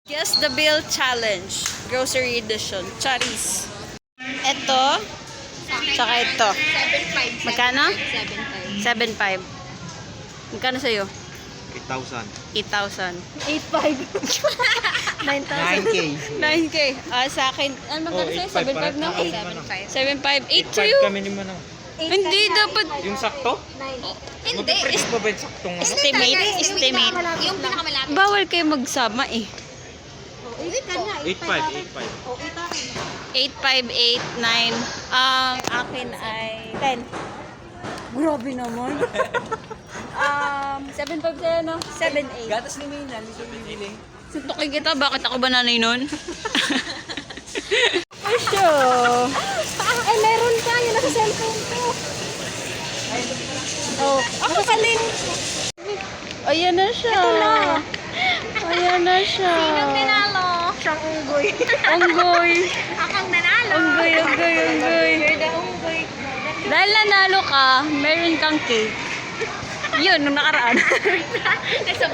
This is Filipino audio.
Guess the Bill Challenge. Grocery edition. Charis. Ito. Tsaka ito. 7.5. Magkano? 7.5. 7.5. Magkano sa'yo? 8,000. 8,000. 8.5. 9K. 9K. Sa akin, ano magkano sa'yo? 7.5 na? 7.5. 8 sa'yo. kami ni Manong. Hindi, dapat. Yung sakto? Hindi. Mag-press pa ba yung saktong ano? Estimate. Yung pinakamalapit. Bawal kayo magsama eh. 8,500. 8.5, 8, 9. Ang akin ay 10. Grabe naman. 7.5 sa'yo, no? 7.8. Gatas ni Mina, hindi ko bibili. Suntukin kita, bakit ako ba nanay nun? Asyo. Ay, meron ka. Yun nasa cellphone ko. Oh, ako sa link. Ayan na siya. Ayan na siya. Sinong nanalo? Siyang unggoy. Unggoy. Akong nanalo. Unggoy. You're the unggoy. Dahil nanalo ka, meron kang cake. Yun, nung nakaraan. Nasa